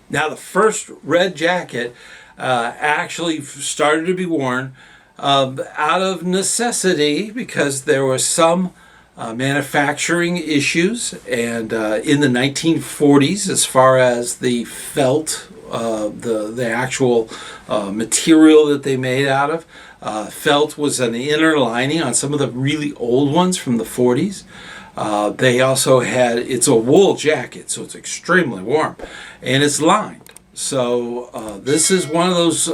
Now, the first red jacket actually started to be worn out of necessity because there was some manufacturing issues, and in the 1940s, as far as the felt, the actual material that they made out of, felt was an inner lining on some of the really old ones from the 40s. They also had, it's a wool jacket, so it's extremely warm, and it's lined. So this is one of those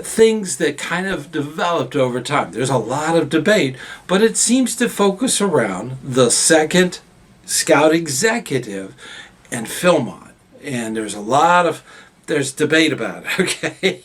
things that kind of developed over time. There's a lot of debate, but it seems to focus around the second Scout executive and Philmont. And there's debate about it, okay?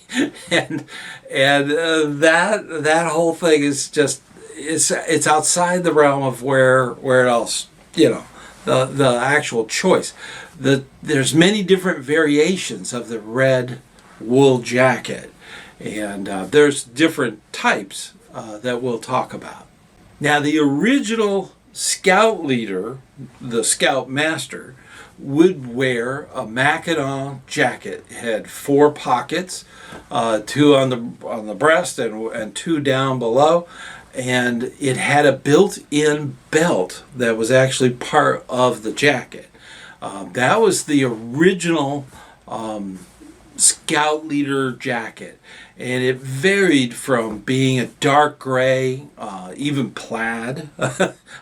and that whole thing is just, it's outside the realm of where it else, the actual choice. There's many different variations of the red wool jacket, and there's different types that we'll talk about. Now, the original Scout leader, the Scout master, would wear a Mackinac jacket. It had 4 pockets, 2 on the breast and 2 down below, and it had a built-in belt that was actually part of the jacket. That was the original Scout leader jacket, and it varied from being a dark gray, even plaid.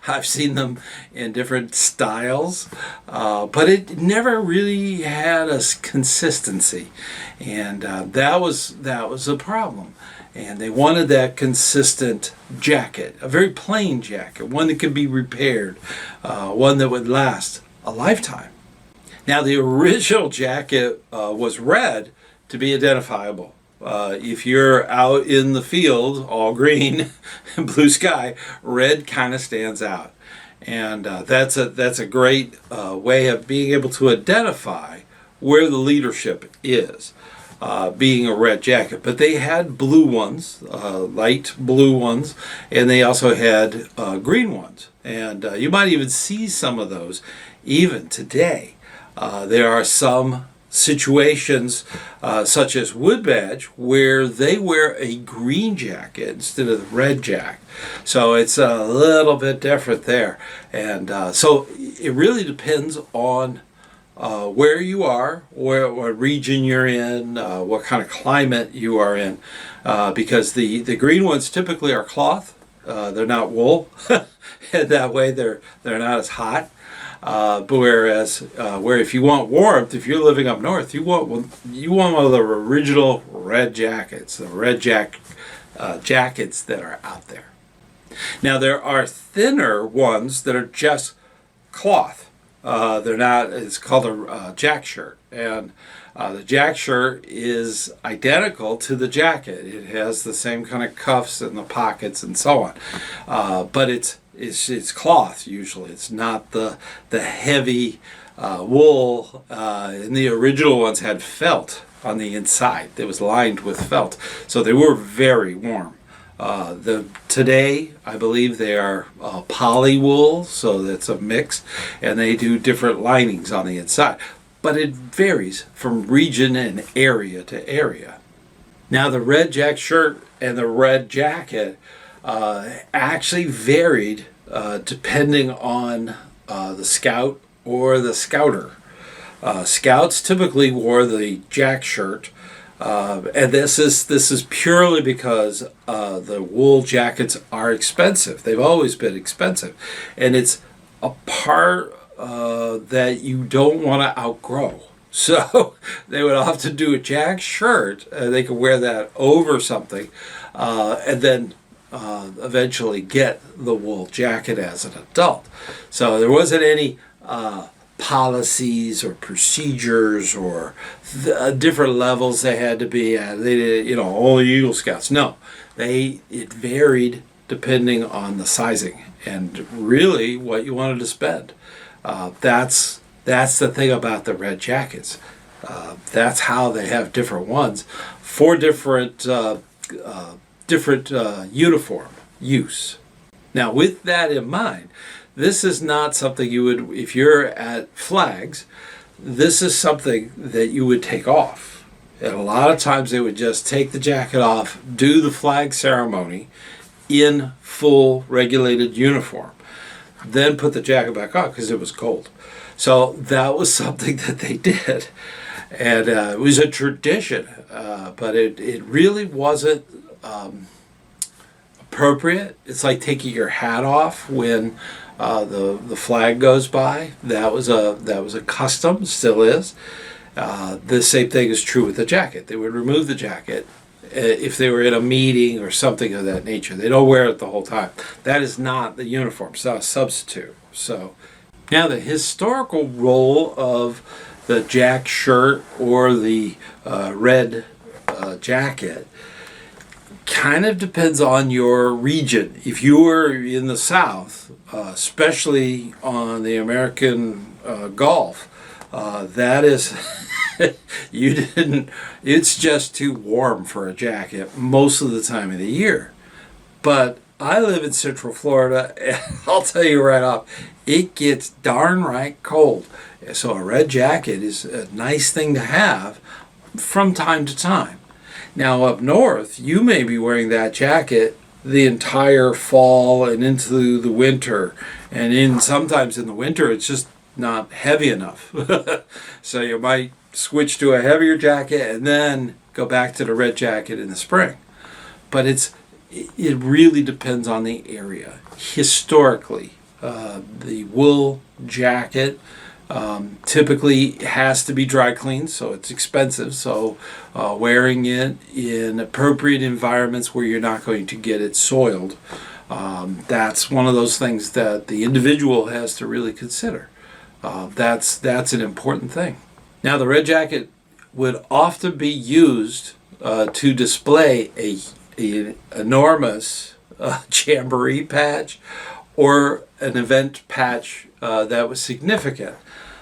I've seen them in different styles, but it never really had a consistency, and that was a problem. And they wanted that consistent jacket, a very plain jacket, one that could be repaired, one that would last a lifetime. Now, the original jacket was red to be identifiable. If you're out in the field, all green and blue sky, red kind of stands out. And that's a great way of being able to identify where the leadership is, being a red jacket. But they had blue ones, light blue ones, and they also had green ones. And you might even see some of those even today. There are some situations such as Wood Badge where they wear a green jacket instead of the red jacket. So it's a little bit different there. And so it really depends on where you are, what region you're in, what kind of climate you are in, because the green ones typically are cloth. They're not wool, and that way they're not as hot. But whereas where if you want warmth, if you're living up north, you want one of the original red jackets, the red jackets that are out there. Now, there are thinner ones that are just cloth. They're not. It's called a jac-shirt, and the jac-shirt is identical to the jacket. It has the same kind of cuffs and the pockets and so on, but it's cloth usually. It's not the heavy wool. And the original ones had felt on the inside. It was lined with felt, so they were very warm. Today, I believe they are poly wool, so that's a mix, and they do different linings on the inside. But it varies from region and area to area. Now, the red jack shirt and the red jacket actually varied depending on the scout or the scouter. Scouts typically wore the jack shirt, and this is purely because the wool jackets are expensive. They've always been expensive, and it's a part that you don't want to outgrow. So they would often do a jack shirt, and they could wear that over something, and then eventually get the wool jacket as an adult. So there wasn't any policies or procedures or different levels they had to be at. They did, only Eagle Scouts. No, it varied depending on the sizing and really what you wanted to spend. That's the thing about the red jackets. That's how they have different ones for different uniform use. Now, with that in mind, this is not something you would, if you're at flags, this is something that you would take off. And a lot of times they would just take the jacket off, do the flag ceremony in full regulated uniform, then put the jacket back on because it was cold. So that was something that they did. And it was a tradition, but it really wasn't appropriate. It's like taking your hat off when the flag goes by. That was a custom, still is. The same thing is true with the jacket. They would remove the jacket if they were in a meeting or something of that nature. They don't wear it the whole time. That is not the uniform. It's not a substitute. So now the historical role of the jac-shirt or the red jacket kind of depends on your region. If you were in the South, especially on the American Gulf, that is, you didn't, it's just too warm for a jacket most of the time of the year. But I live in Central Florida, and I'll tell you right off, it gets darn right cold. So a red jacket is a nice thing to have from time to time. Now up north, you may be wearing that jacket the entire fall and into the winter. And sometimes in the winter, it's just not heavy enough. So you might switch to a heavier jacket and then go back to the red jacket in the spring. But it really depends on the area. Historically, the wool jacket typically has to be dry cleaned, so it's expensive. So wearing it in appropriate environments where you're not going to get it soiled, that's one of those things that the individual has to really consider. That's an important thing. Now, the red jacket would often be used to display an enormous jamboree patch or an event patch that was significant.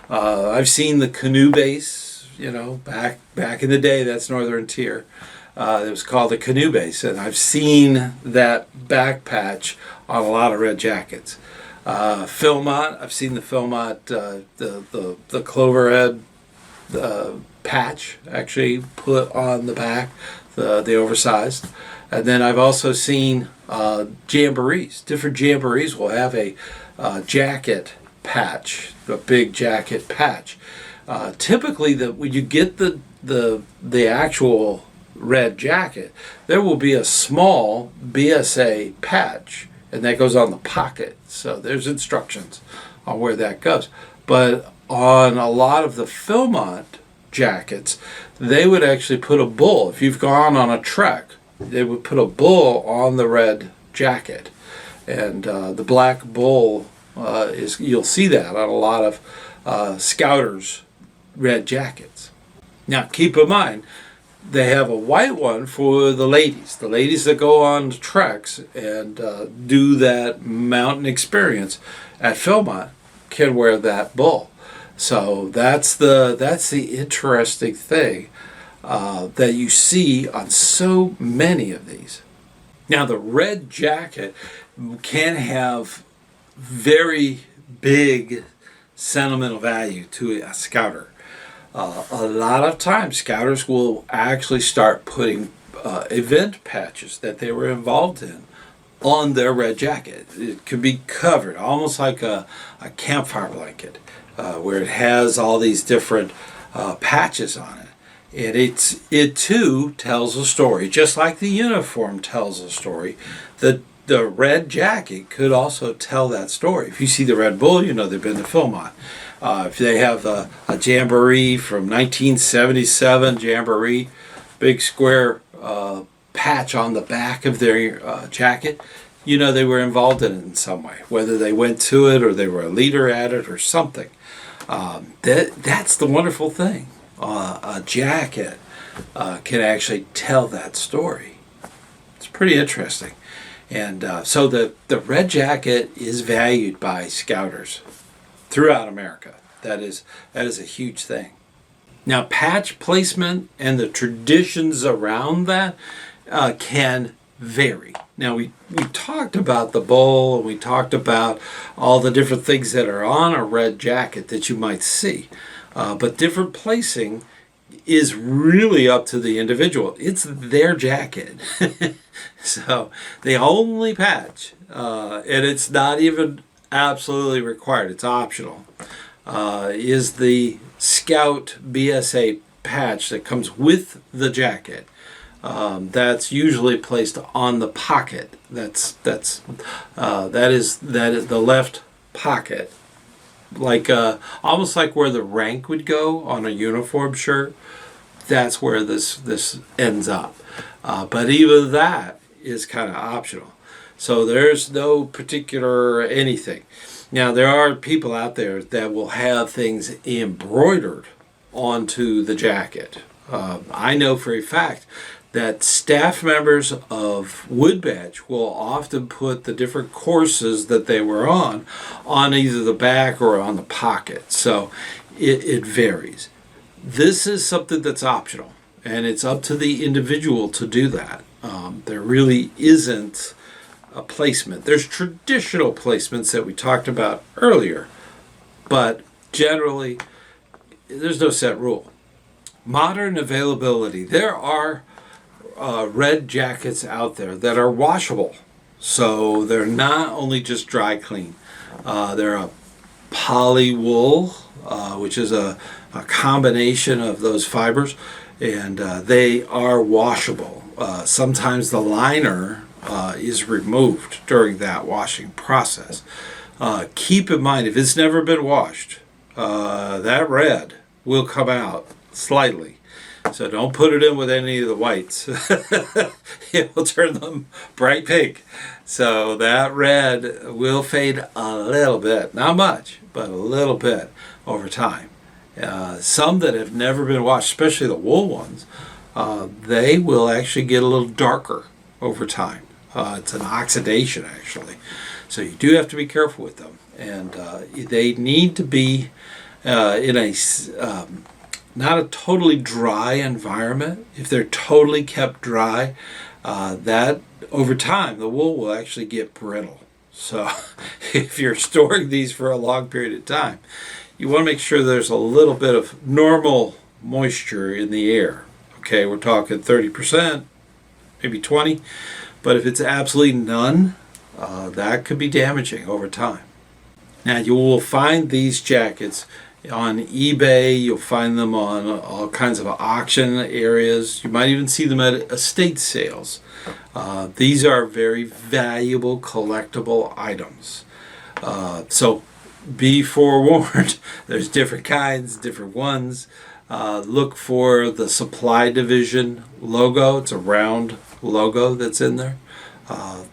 I've seen the canoe base, back in the day. That's Northern Tier. It was called the canoe base, and I've seen that back patch on a lot of red jackets. Philmont, I've seen the Philmont, the clover head patch actually put on the back, the oversized. And then I've also seen jamborees. Different jamborees will have a jacket patch, a big jacket patch. Typically, when you get the actual red jacket, there will be a small BSA patch, and that goes on the pocket. So there's instructions on where that goes. But on a lot of the Philmont jackets, they would actually put a bull. If you've gone on a trek, they would put a bull on the red jacket. And the black bull you'll see that on a lot of Scouters red jackets. Now keep in mind, they have a white one for the ladies that go on treks and do that mountain experience at Philmont can wear that bull. So that's the interesting thing that you see on so many of these. Now the red jacket can have very big sentimental value to a scouter. A lot of times scouters will actually start putting event patches that they were involved in on their red jacket. It could be covered almost like a campfire blanket where it has all these different patches on it. And it too tells a story, just like the uniform tells a story. The red jacket could also tell that story. If you see the Red Bull, you know they've been to Philmont. If they have a jamboree from 1977 jamboree, big square patch on the back of their jacket, you know they were involved in it in some way, whether they went to it or they were a leader at it or something. That's the wonderful thing. A jacket can actually tell that story. It's pretty interesting. And so the red jacket is valued by scouters throughout America. That is a huge thing. Now, patch placement and the traditions around that can vary. Now, we talked about the bowl, and we talked about all the different things that are on a red jacket that you might see. But different placing is really up to the individual. It's their jacket. So the only patch, and it's not even absolutely required, it's optional, is the Scout BSA patch that comes with the jacket. That's usually placed on the pocket. That is the left pocket, like almost like where the rank would go on a uniform shirt. That's where this ends up. But even that is kind of optional. So there's no particular anything. Now there are people out there that will have things embroidered onto the jacket. I know for a fact that staff members of Woodbatch will often put the different courses that they were on either the back or on the pocket. So it varies. This is something that's optional, and it's up to the individual to do that. There really isn't a placement. There's traditional placements that we talked about earlier, but generally there's no set rule. Modern availability. There are red jackets out there that are washable, so they're not only just dry clean. They're a poly wool, which is a combination of those fibers, and they are washable. Sometimes the liner is removed during that washing process. Keep in mind, if it's never been washed, that red will come out slightly. So don't put it in with any of the whites. It will turn them bright pink. So that red will fade a little bit. Not much, but a little bit over time. Some that have never been washed, especially the wool ones, they will actually get a little darker over time. It's an oxidation, actually. So you do have to be careful with them. And they need to be in a not a totally dry environment. If they're totally kept dry, that over time the wool will actually get brittle. So if you're storing these for a long period of time, you want to make sure there's a little bit of normal moisture in the air. Okay, we're talking 30%, maybe 20%, but if it's absolutely none, that could be damaging over time. Now you will find these jackets on eBay. You'll find them on all kinds of auction areas. You might even see them at estate sales. These are very valuable collectible items. So be forewarned. There's different kinds, different ones. Look for the supply division logo. It's a round logo that's in there.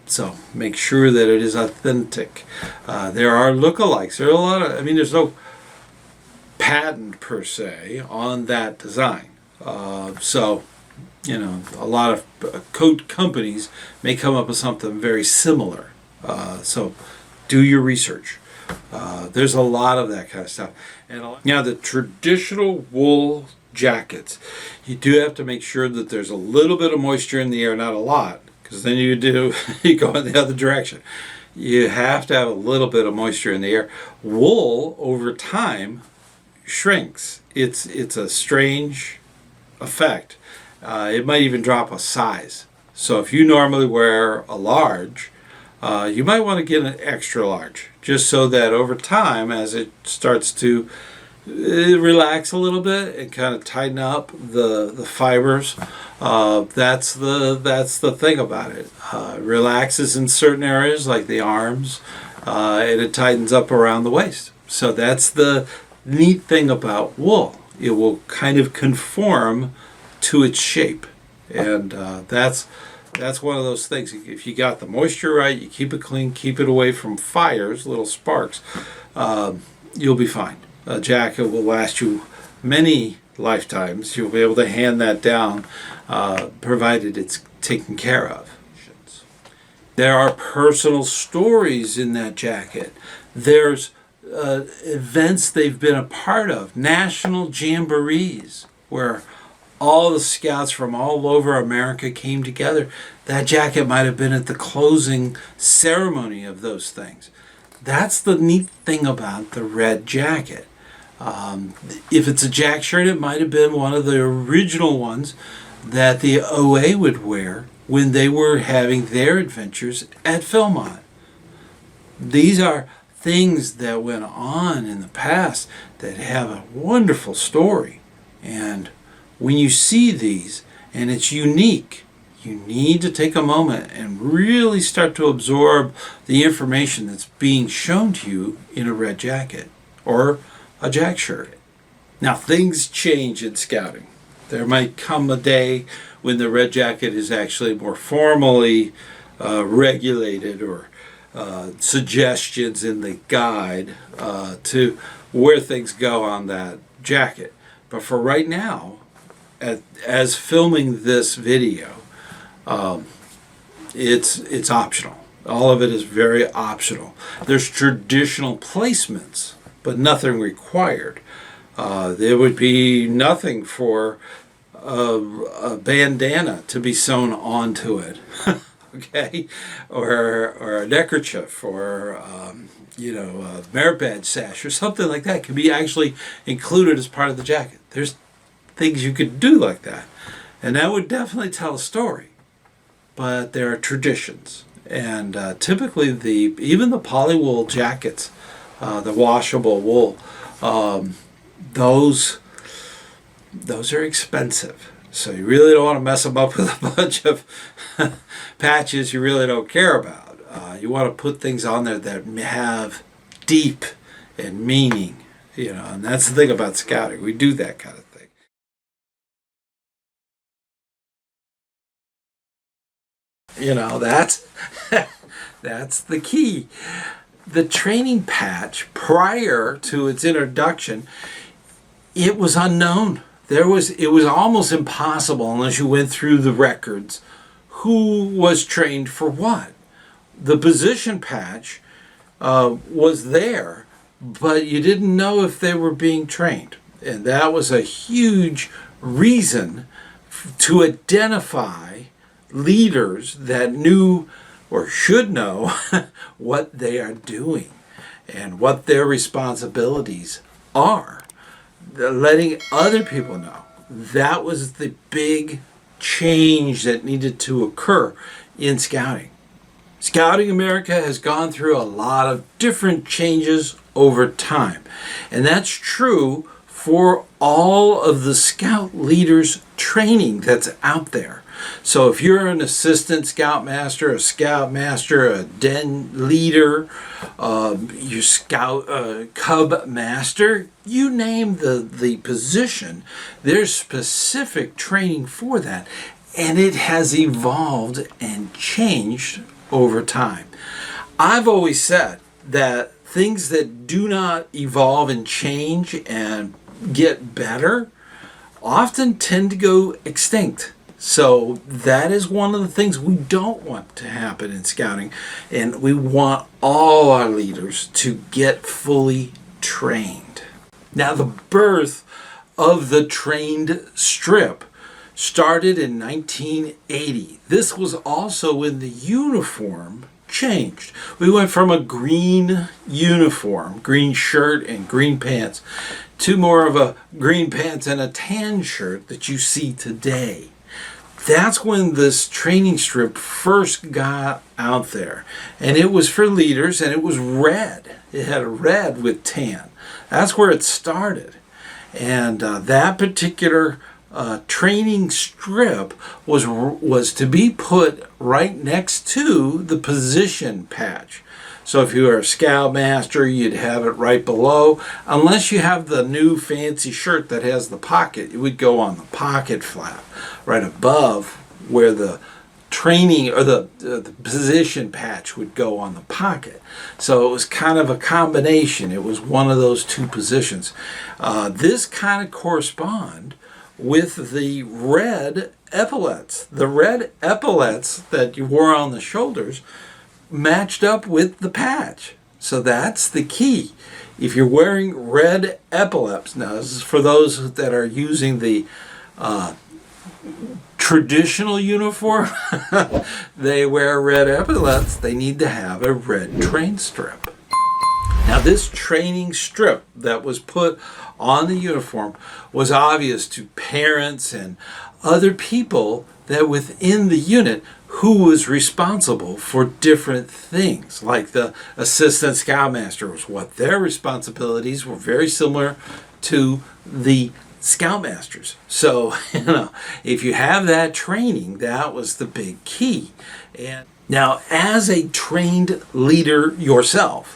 So make sure that it is authentic. There are lookalikes. There are a lot of, there's no patent per se on that design. So, a lot of coat companies may come up with something very similar. So do your research. There's a lot of that kind of stuff. And now the traditional wool jackets, you do have to make sure that there's a little bit of moisture in the air, not a lot, because then you go in the other direction. You have to have a little bit of moisture in the air. Wool over time shrinks. It's a strange effect. It might even drop a size. So if you normally wear a large, you might want to get an extra large, just so that over time, as it starts to relax a little bit and kind of tighten up the fibers, that's the thing about it. It relaxes in certain areas like the arms, and it tightens up around the waist. So that's the neat thing about wool. It will kind of conform to its shape, and that's one of those things. If you got the moisture right, you keep it clean, keep it away from fires, little sparks, you'll be fine. A jacket will last you many lifetimes. You'll be able to hand that down, provided it's taken care of. There are personal stories in that jacket. There's events they've been a part of, national jamborees, where all the scouts from all over America came together. That jacket might have been at the closing ceremony of those things. That's the neat thing about the red jacket. If it's a jack shirt, it might have been one of the original ones that the OA would wear when they were having their adventures at Philmont. These are things that went on in the past that have a wonderful story. And when you see these, and it's unique, you need to take a moment and really start to absorb the information that's being shown to you in a red jacket or a jack shirt. Now, things change in scouting. There might come a day when the red jacket is actually more formally regulated, or suggestions in the guide to where things go on that jacket. But for right now, as filming this video, it's optional. All of it is very optional. There's traditional placements, but nothing required. There would be nothing for a bandana to be sewn onto it, okay, or a neckerchief, or a merit badge sash, or something like that. Can be actually included as part of the jacket. There's things you could do like that, and that would definitely tell a story. But there are traditions, and typically even the polywool jackets, the washable wool, those are expensive. So you really don't want to mess them up with a bunch of patches you really don't care about. You want to put things on there that have deep and meaning, and that's the thing about scouting. We do that kind of thing. That's that's the key. The training patch, prior to its introduction, it was unknown. It was almost impossible, unless you went through the records, who was trained for what. The position patch was there, but you didn't know if they were being trained. And that was a huge reason to identify leaders that knew or should know what they are doing and what their responsibilities are. Letting other people know. That was the big change that needed to occur in scouting. Scouting America has gone through a lot of different changes over time. And that's true for all of the scout leaders training that's out there. So if you're an assistant scoutmaster, a scoutmaster, a den leader, your scout cub master, you name the position, there's specific training for that. And it has evolved and changed over time. I've always said that things that do not evolve and change and get better often tend to go extinct. So that is one of the things we don't want to happen in scouting, and we want all our leaders to get fully trained. Now, the birth of the trained strip started in 1980. This was also when the uniform changed. We went from a green uniform, green shirt and green pants, to more of a green pants and a tan shirt that you see today. That's when this training strip first got out there. And it was for leaders, and it was red. It had a red with tan. That's where it started. And that particular training strip was to be put right next to the position patch. So if you were a scoutmaster, you'd have it right below. Unless you have the new fancy shirt that has the pocket, it would go on the pocket flap right above where the training or the position patch would go on the pocket. So it was kind of a combination. It was one of those two positions. This kind of correspond with the red epaulets. The red epaulets that you wore on the shoulders matched up with the patch. So that's the key. If you're wearing red epaulets, now this is for those that are using the traditional uniform, they wear red epaulets, they need to have a red train strip. Now Now, this training strip that was put on the uniform was obvious to parents and other people that within the unit who was responsible for different things. Like the assistant scoutmaster was what their responsibilities were very similar to the scoutmasters. So, if you have that training, that was the big key. And now, as a trained leader yourself,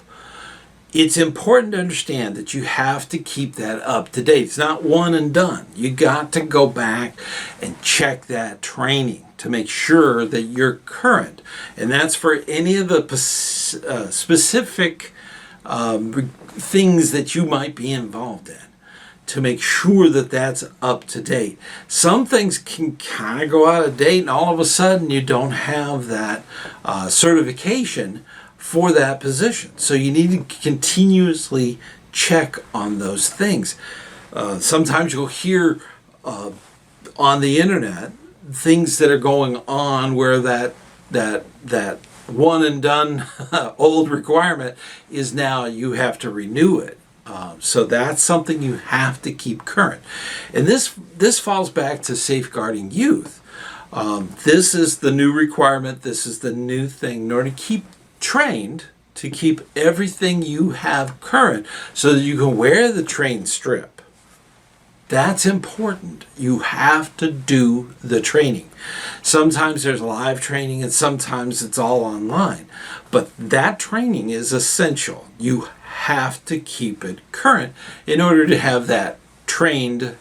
it's important to understand that you have to keep that up to date. It's not one and done. You got to go back and check that training to make sure that you're current. And that's for any of the specific things that you might be involved in, to make sure that that's up to date. Some things can kind of go out of date and all of a sudden you don't have that certification for that position. So you need to continuously check on those things. Sometimes you'll hear on the internet things that are going on where that one and done old requirement is now you have to renew it. So that's something you have to keep current. And this falls back to safeguarding youth. This is the new requirement. This is the new thing. In order to keep trained, to keep everything you have current so that you can wear the train strip. That's important. You have to do the training. Sometimes there's live training and sometimes it's all online. But that training is essential. You have to keep it current in order to have that trained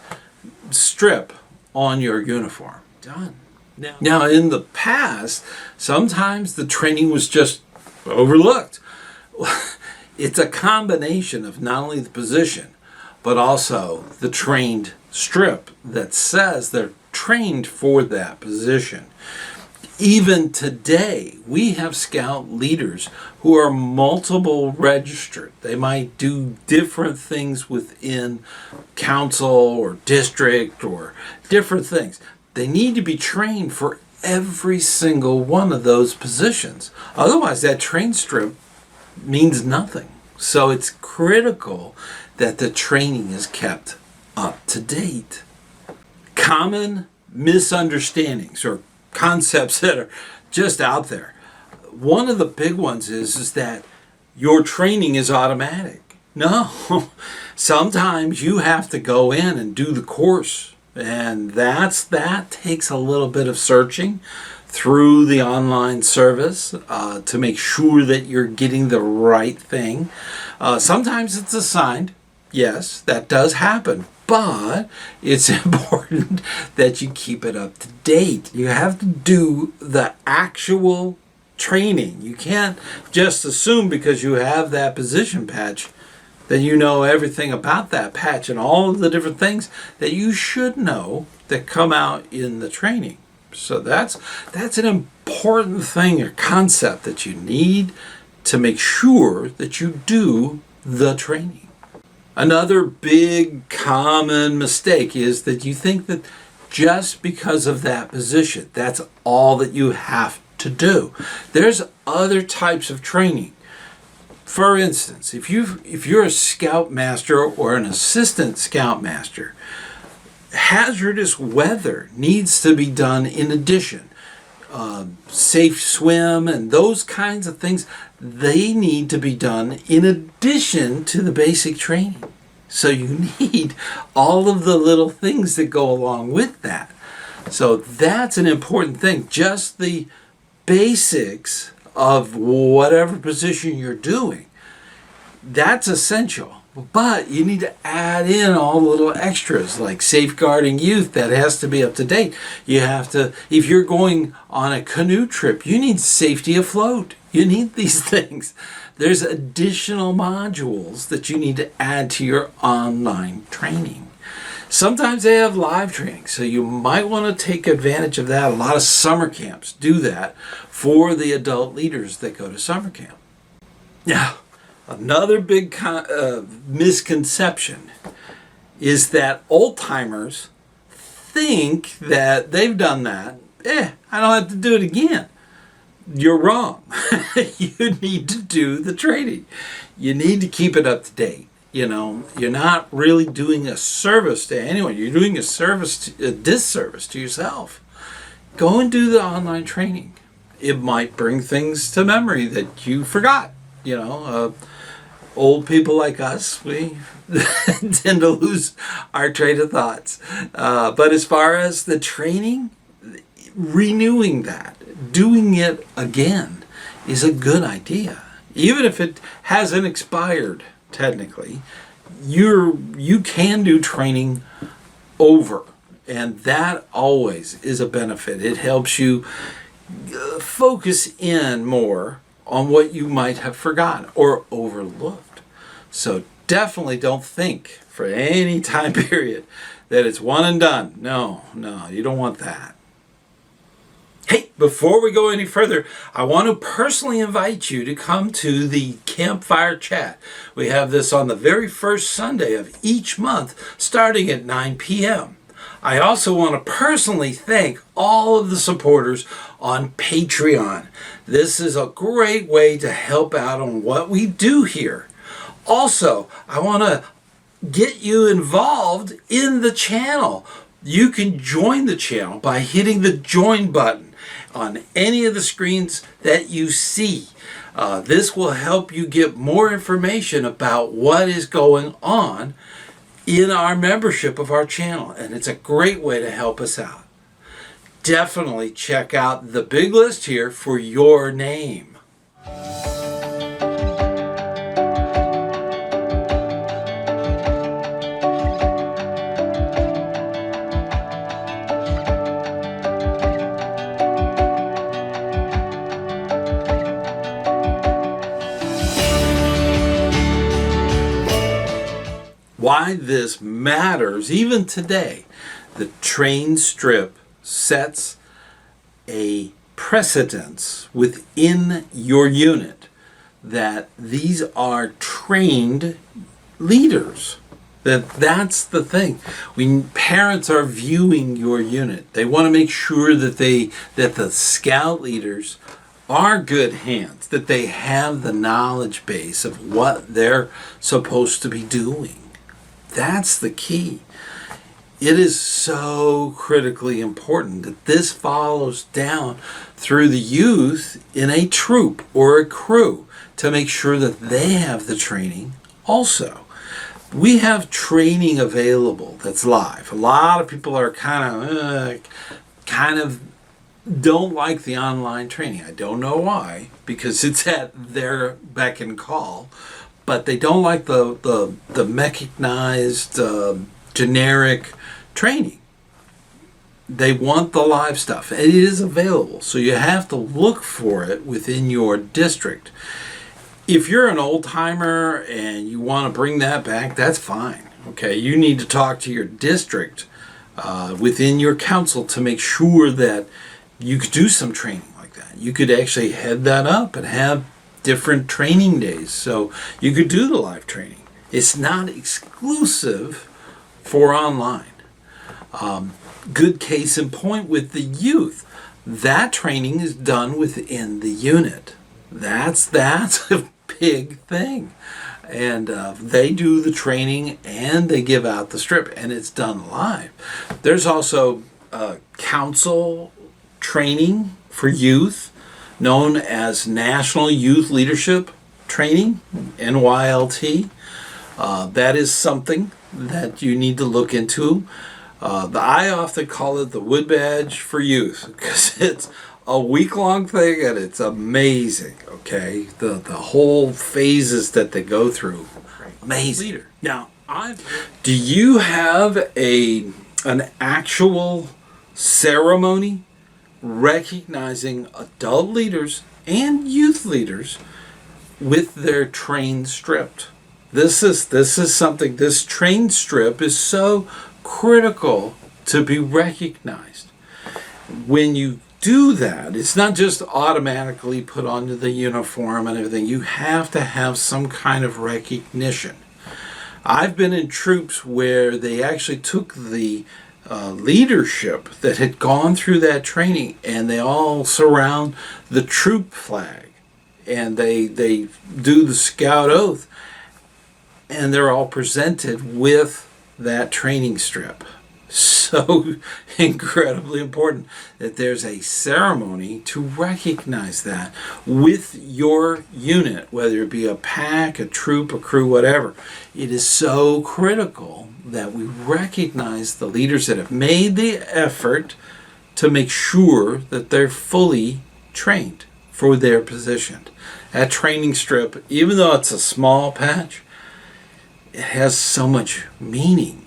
strip on your uniform. Done. Now in the past, sometimes the training was just overlooked. It's a combination of not only the position, but also the trained strip that says they're trained for that position. Even today, we have scout leaders who are multiple registered. They might do different things within council or district or different things. They need to be trained for every single one of those positions. Otherwise, that train strip means nothing. So it's critical that the training is kept up to date. Common misunderstandings or concepts that are just out there. One of the big ones is that your training is automatic. No, sometimes you have to go in and do the course. And that takes a little bit of searching through the online service to make sure that you're getting the right thing. Sometimes it's assigned. Yes, that does happen. But it's important that you keep it up to date. You have to do the actual training. You can't just assume because you have that position patch that you know everything about that patch and all of the different things that you should know that come out in the training. So that's an important thing or concept that you need to make sure that you do the training. Another big common mistake is that you think that just because of that position, that's all that you have to do. There's other types of training. For instance, if you're a scoutmaster or an assistant scoutmaster, hazardous weather needs to be done in addition. Safe swim and those kinds of things, they need to be done in addition to the basic training. So you need all of the little things that go along with that. So that's an important thing. Just the basics of whatever position you're doing, that's essential. But you need to add in all the little extras like safeguarding youth. That has to be up to date. You have to, if you're going on a canoe trip, you need safety afloat. You need these things. There's additional modules that you need to add to your online training. Sometimes they have live training, so you might want to take advantage of that. A lot of summer camps do that for the adult leaders that go to summer camp. Now, another big misconception is that old-timers think that they've done that. I don't have to do it again. You're wrong. You need to do the training. you need to keep it up to date. You know, you're not really doing a service to anyone. You're doing a disservice to yourself. Go and do the online training. It might bring things to memory that you forgot. You know, old people like us, we tend to lose our train of thoughts. But as far as the training, renewing that, doing it again is a good idea. Even if it hasn't expired, technically, you can do training over. And that always is a benefit. It helps you focus in more on what you might have forgotten or overlooked. So definitely don't think for any time period that it's one and done. No, you don't want that. Hey, before we go any further, I want to personally invite you to come to the Campfire Chat. We have this on the very first Sunday of each month, starting at 9 p.m. I also want to personally thank all of the supporters on Patreon. This is a great way to help out on what we do here. Also, I want to get you involved in the channel. You can join the channel by hitting the join button on any of the screens that you see. This will help you get more information about what is going on in our membership of our channel, and it's a great way to help us out. Definitely check out the big list here for your name. Why this matters even today. The train strip sets a precedence within your unit that these are trained leaders. That's the thing. When parents are viewing your unit, they want to make sure that the scout leaders are good hands, that they have the knowledge base of what they're supposed to be doing. That's the key. It is so critically important that this follows down through the youth in a troop or a crew to make sure that they have the training also. We have training available that's live. A lot of people are kind of don't like the online training. I don't know why, because it's at their beck and call. But they don't like the mechanized, generic training. They want the live stuff. It is available, so you have to look for it within your district. If you're an old-timer and you want to bring that back, that's fine. Okay, you need to talk to your district within your council to make sure that you could do some training like that. You could actually head that up and have different training days, so you could do the live training. It's not exclusive for online. Good case in point with the youth. That training is done within the unit. That's a big thing. And they do the training and they give out the strip, and it's done live. There's also council training for youth, known as National Youth Leadership Training, NYLT. That is something that you need to look into. I often call it the Wood Badge for Youth, because it's a week-long thing and it's amazing, okay? The whole phases that they go through. Amazing. Leader. Now, do you have an actual ceremony recognizing adult leaders and youth leaders with their train stripped? This is something, this train strip is so critical to be recognized. When you do that, it's not just automatically put onto the uniform and everything. You have to have some kind of recognition. I've been in troops where they actually took the leadership that had gone through that training and they all surround the troop flag. and they do the scout oath, and they're all presented with that training strip. So incredibly important that there's a ceremony to recognize that with your unit, whether it be a pack, a troop, a crew, whatever. It is so critical that we recognize the leaders that have made the effort to make sure that they're fully trained for their position. That training strip, even though it's a small patch, it has so much meaning.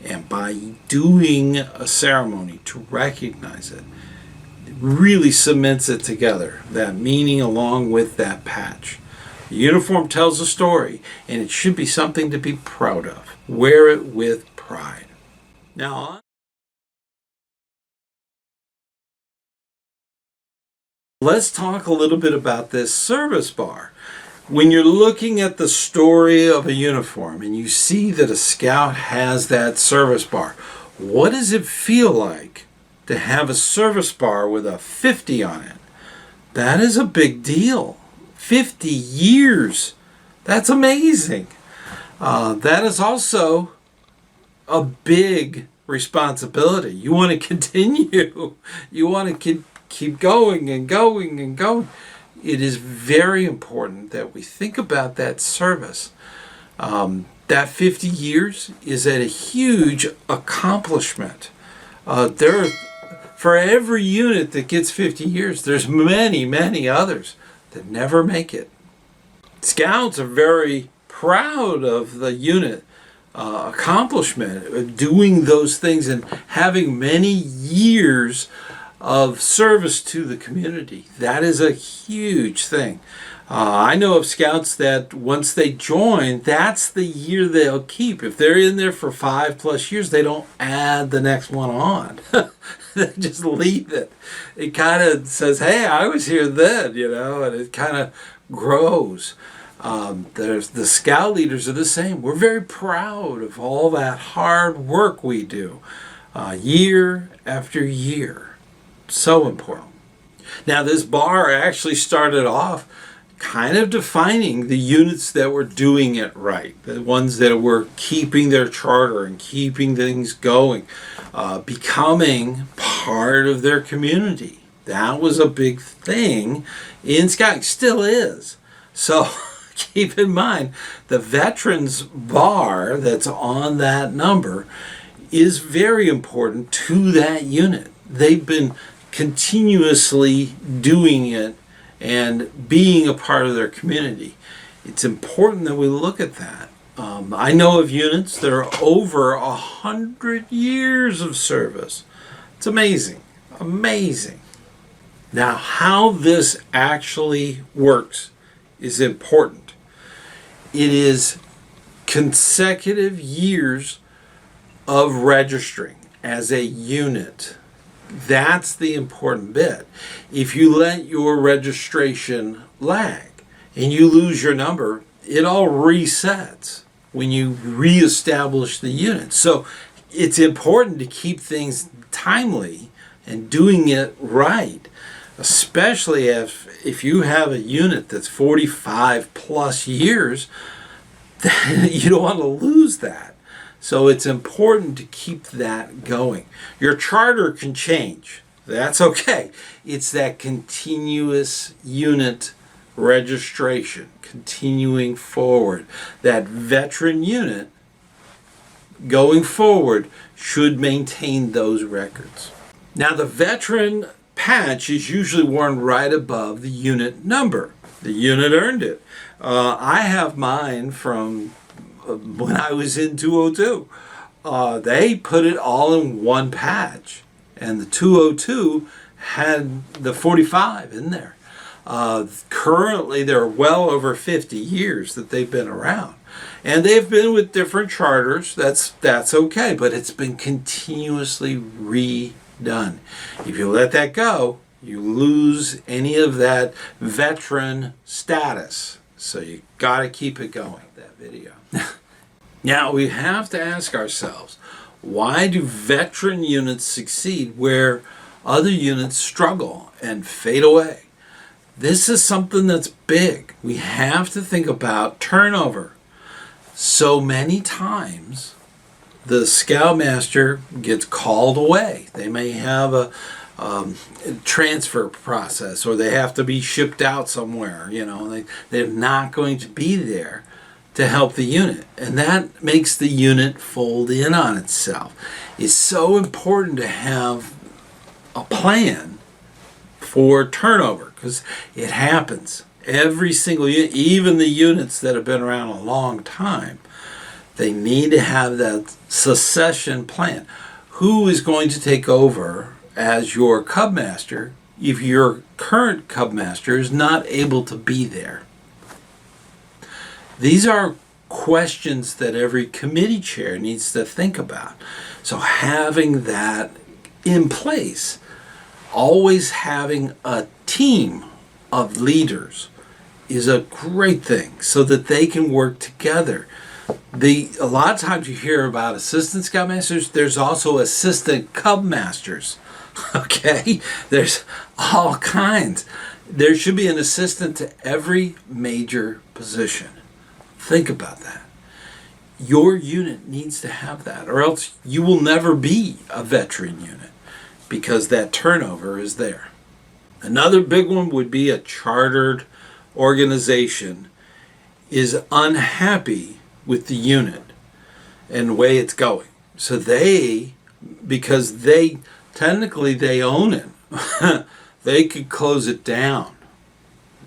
And by doing a ceremony to recognize it, it really cements it together, that meaning along with that patch. The uniform tells a story, and it should be something to be proud of. Wear it with pride. Now, let's talk a little bit about this service bar. When you're looking at the story of a uniform and you see that a scout has that service bar, what does it feel like to have a service bar with a 50 on it? That is a big deal. 50 years. That's amazing. That is also a big responsibility. You want to continue. You want to keep going and going and going. It is very important that we think about that service. That 50 years is a huge accomplishment. For every unit that gets 50 years, there's many, many others that never make it. Scouts are very proud of the unit accomplishment of doing those things and having many years of service to the community. That is a huge thing. I know of scouts that once they join, that's the year they'll keep. If they're in there for 5+ years, they don't add the next one on. They just leave it. It kind of says, hey, I was here then, and it kind of grows. There's the scout leaders are the same. We're very proud of all that hard work we do year after year. So important. Now, this bar actually started off kind of defining the units that were doing it right, the ones that were keeping their charter and keeping things going, becoming part of their community. That was a big thing in scouting, still is. So keep in mind, the veterans bar that's on that number is very important to that unit. They've been continuously doing it and being a part of their community. It's important that we look at that. I know of units that are over 100 years of service. It's amazing. Amazing. Now, how this actually works is important. It is consecutive years of registering as a unit. That's the important bit. If you let your registration lag and you lose your number, it all resets when you reestablish the unit. So it's important to keep things timely and doing it right, especially if you have a unit that's 45+ years, then you don't want to lose that. So it's important to keep that going. Your charter can change. That's okay. It's that continuous unit registration, continuing forward. That veteran unit going forward should maintain those records. Now, the veteran patch is usually worn right above the unit number. The unit earned it. I have mine from when I was in 202. They put it all in one patch, and the 202 had the 45 in there. Currently, they're well over 50 years that they've been around, and they've been with different charters. That's okay, but it's been continuously redone. If you let that go, you lose any of that veteran status. So you got to keep it going. That video. Now we have to ask ourselves, why do veteran units succeed where other units struggle and fade away? This is something that's big. We have to think about turnover. So many times the scoutmaster gets called away. They may have a transfer process, or they have to be shipped out somewhere. They're not going to be there to help the unit, and that makes the unit fold in on itself. It's so important to have a plan for turnover, because it happens. Every single unit, even the units that have been around a long time, they need to have that succession plan. Who is going to take over as your cub master if your current cub master is not able to be there? These are questions that every committee chair needs to think about. So having that in place, always having a team of leaders, is a great thing so that they can work together. A lot of times you hear about assistant scoutmasters. There's also assistant cub masters. Okay, there's all kinds. There should be an assistant to every major position. Think about that. Your unit needs to have that, or else you will never be a veteran unit, because that turnover is there. Another big one would be a chartered organization is unhappy with the unit and the way it's going. So because they technically they own it, they could close it down,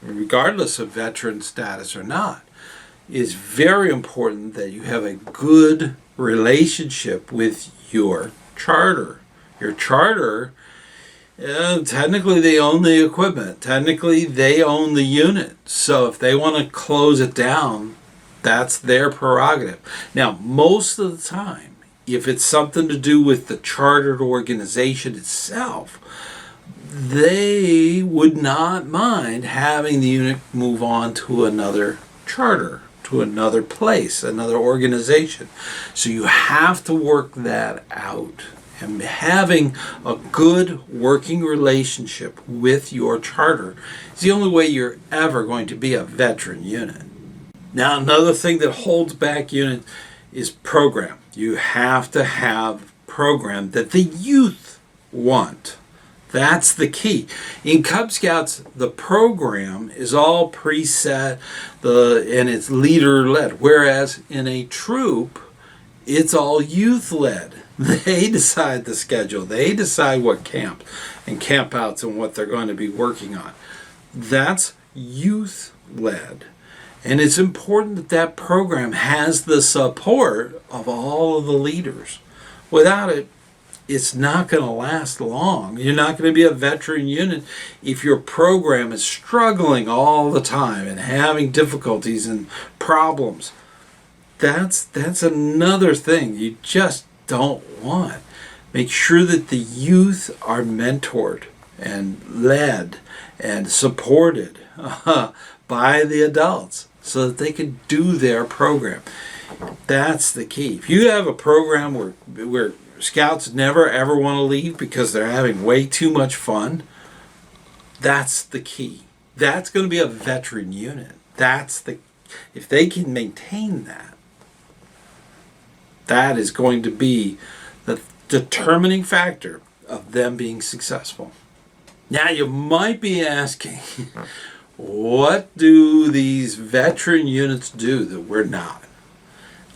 regardless of veteran status or not. It's very important that you have a good relationship with your charter. Your charter, technically they own the equipment. Technically they own the unit. So if they want to close it down, that's their prerogative. Now, most of the time, if it's something to do with the chartered organization itself, they would not mind having the unit move on to another charter, to another place, another organization. So you have to work that out. And having a good working relationship with your charter is the only way you're ever going to be a veteran unit. Now, another thing that holds back units is program. You have to have program that the youth want. That's the key. In Cub Scouts, the program is all preset and it's leader-led, whereas in a troop, it's all youth-led. They decide the schedule. They decide what camp and campouts and what they're going to be working on. That's youth-led. And it's important that that program has the support of all of the leaders. Without it, it's not going to last long. You're not going to be a veteran unit if your program is struggling all the time and having difficulties and problems. That's another thing you just don't want. Make sure that the youth are mentored and led and supported by the adults so that they can do their program. That's the key. If you have a program where scouts never ever want to leave because they're having way too much fun, that's the key. That's going to be a veteran unit. If they can maintain that, that is going to be the determining factor of them being successful. Now you might be asking, what do these veteran units do that we're not?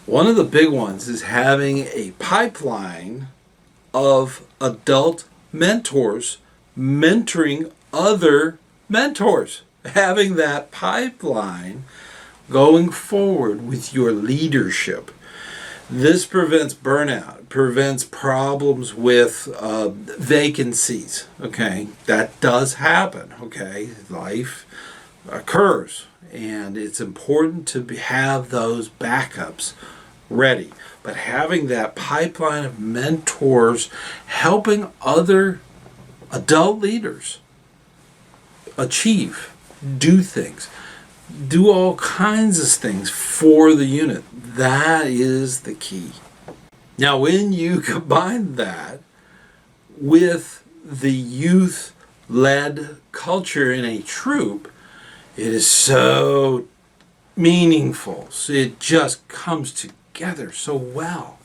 One of the big ones is having a pipeline of adult mentors mentoring other mentors. Having that pipeline going forward with your leadership. This prevents burnout, prevents problems with vacancies, okay? That does happen, okay? Life occurs, and it's important to have those backups ready. But having that pipeline of mentors helping other adult leaders achieve, do things, do all kinds of things for the unit. That is the key. Now, when you combine that with the youth led culture in a troop, it is so meaningful. So it just comes together so well.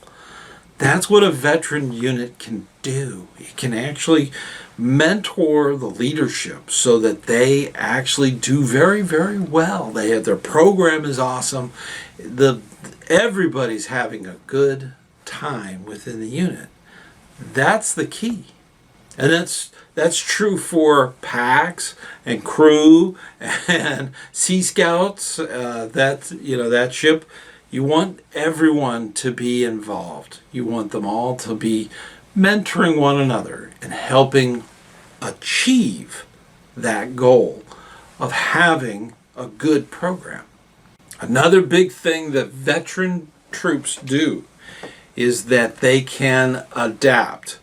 That's what a veteran unit can do. It can actually mentor the leadership so that they actually do very, very well. Their program is awesome. Everybody's having a good time within the unit. That's the key. And that's true for packs and crew and Sea Scouts. That ship. You want everyone to be involved. You want them all to be mentoring one another and helping achieve that goal of having a good program. Another big thing that veteran troops do is that they can adapt.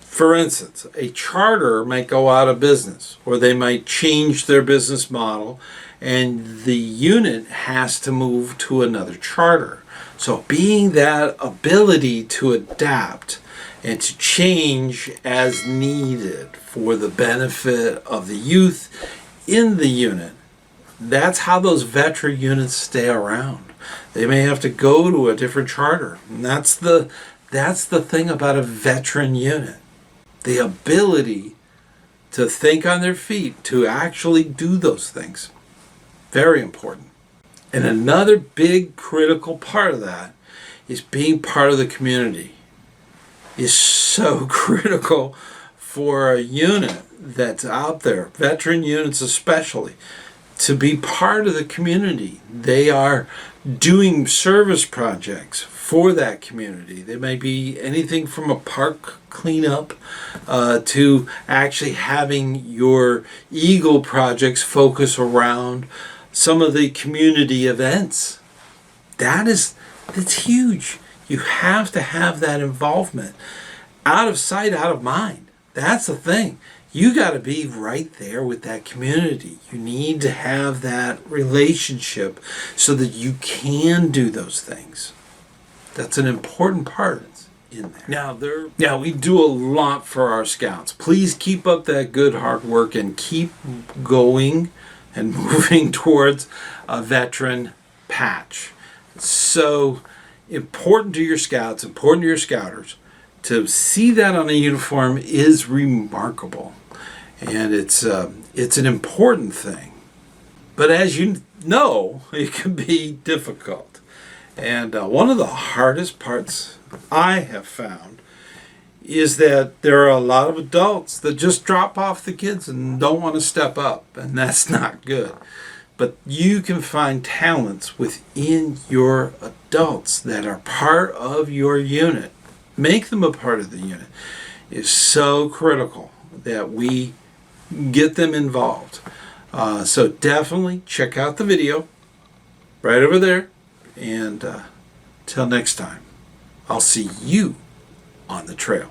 For instance, a charter might go out of business, or they might change their business model, and the unit has to move to another charter. So being that ability to adapt and to change as needed for the benefit of the youth in the unit, that's how those veteran units stay around. They may have to go to a different charter. And that's the thing about a veteran unit. The ability to think on their feet, to actually do those things. Very important. And another big critical part of that is being part of the community. Is so critical for a unit that's out there, veteran units especially, to be part of the community. They are doing service projects for that community. They may be anything from a park cleanup to actually having your Eagle projects focus around some of the community events. That's huge. You have to have that involvement. Out of sight, out of mind. That's the thing. You got to be right there with that community. You need to have that relationship so that you can do those things. That's an important part in there. Now we do a lot for our scouts. Please keep up that good hard work and keep going and moving towards a veteran patch. So important to your scouts, important to your scouters. To see that on a uniform is remarkable, and it's an important thing. But as you know, it can be difficult. And one of the hardest parts I have found is that there are a lot of adults that just drop off the kids and don't want to step up, and that's not good. But you can find talents within your adults that are part of your unit. Make them a part of the unit. It's so critical that we get them involved. So definitely check out the video right over there. And till next time, I'll see you on the trail.